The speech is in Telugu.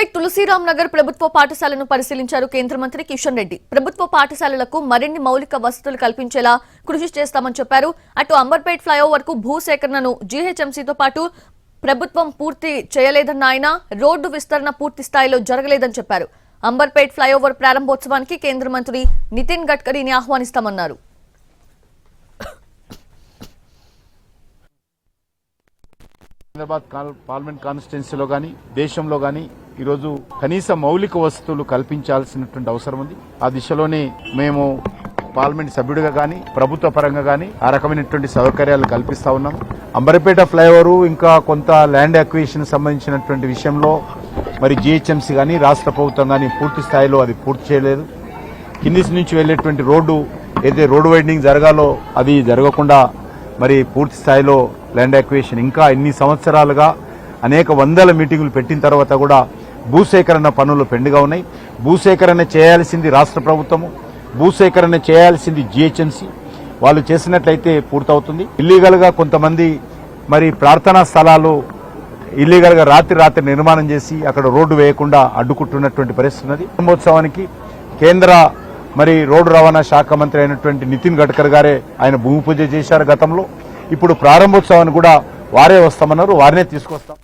అమీర్పేట్ తులసీరామ్ నగర్ ప్రభుత్వ పాఠశాలను పరిశీలించారు కేంద్ర మంత్రి కిషన్ రెడ్డి. ప్రభుత్వ పాఠశాలలకు మరిన్ని మౌలిక వసతులు కల్పించేలా కృషి చేస్తామని చెప్పారు. అటు అంబర్పేట్ ఫ్లైఓవర్ కు భూసేకరణను జీహెచ్ఎంసీతో పాటు ప్రభుత్వం పూర్తి చేయలేదన్న ఆయన రోడ్డు విస్తరణ పూర్తి స్థాయిలో జరగలేదని చెప్పారు. అంబర్పేట్ ఫ్లైఓవర్ ప్రారంభోత్సవానికి కేంద్ర మంత్రి నితిన్ గడ్కరీని ఆహ్వానిస్తామన్నారు. హైదరాబాద్ పార్లమెంట్ కాన్స్టిట్యున్సీలో గానీ దేశంలో గానీ ఈరోజు కనీస మౌలిక వసతులు కల్పించాల్సినటువంటి అవసరం ఉంది. ఆ దిశలోనే మేము పార్లమెంట్ సభ్యుడిగా గానీ ప్రభుత్వ పరంగా గానీ ఆ రకమైనటువంటి సౌకర్యాలు కల్పిస్తా ఉన్నాం. అంబర్పేట ఫ్లైఓవర్ ఇంకా కొంత ల్యాండ్ అక్విజిషన్ సంబంధించినటువంటి విషయంలో మరి జీహెచ్ఎంసీ గానీ రాష్ట్ర ప్రభుత్వం గానీ పూర్తి స్థాయిలో అది పూర్తి చేయలేదు. కింది నుంచి వెళ్లేటువంటి రోడ్డు ఏదైతే రోడ్డు వైండింగ్ జరగాలో అది జరగకుండా మరి పూర్తి స్థాయిలో ల్యాండ్ అక్విజిషన్ ఇంకా ఇన్ని సంవత్సరాలుగా అనేక వందల మీటింగులు పెట్టిన తర్వాత కూడా భూసేకరణ పనులు పెండుగా ఉన్నాయి. భూసేకరణ చేయాల్సింది రాష్ట్ర ప్రభుత్వము, భూసేకరణ చేయాల్సింది జీహెచ్ఎంసీ. వాళ్ళు చేసినట్లయితే పూర్తవుతుంది. ఇల్లీగల్ గా కొంతమంది మరి ప్రార్థనా స్థలాలు ఇల్లీగల్ గా రాత్రి నిర్మాణం చేసి అక్కడ రోడ్డు వేయకుండా అడ్డుకుంటున్నటువంటి పరిస్థితి ఉన్నది. బ్రహ్మోత్సవానికి కేంద్ర మరి రోడ్డు రవాణా శాఖ మంత్రి అయినటువంటి నితిన్ గడ్కరీ గారే ఆయన భూమి పూజ చేశారు గతంలో. ఇప్పుడు ప్రారంభోత్సవాన్ని కూడా వారే వస్తామన్నారు, వారినే తీసుకొస్తాం.